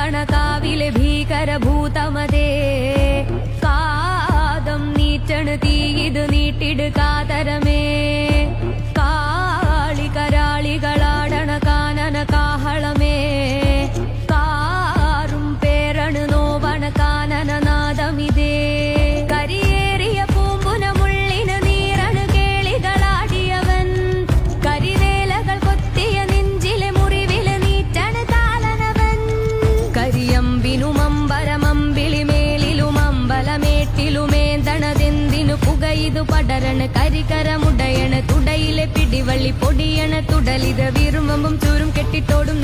കാവിലെ ഭീകരഭൂതമതേ കാതം നീറ്റണ് തീയിത് നീട്ടിട് കാതരമേ കാളി കരാളികളാടണ കാനന കാഹളമേ കാറും പേരണു നോവണ കാനന നാദമിതേ കരിയേറിയ പൂമ്പുനമുള്ളിന് നീരണു കേളികളാടിയവൻ കരിവേലകൾ കൊത്തിയ നെഞ്ചിലെ മുറിവില് നീറ്റണ് കാലനവൻ കരിയമ്പിനുമമ്പരമമ്പിളിമേലിലും അമ്പലമേട്ടിലുമേന്തണതെന്തിനു പുകയിതു പടരണ കരികരമുടയണ തുടയിലെ പിടിവള്ളി പൊടിയണ തുടലിത് വീറുമ്പും ചൂരും കെട്ടിട്ടോടും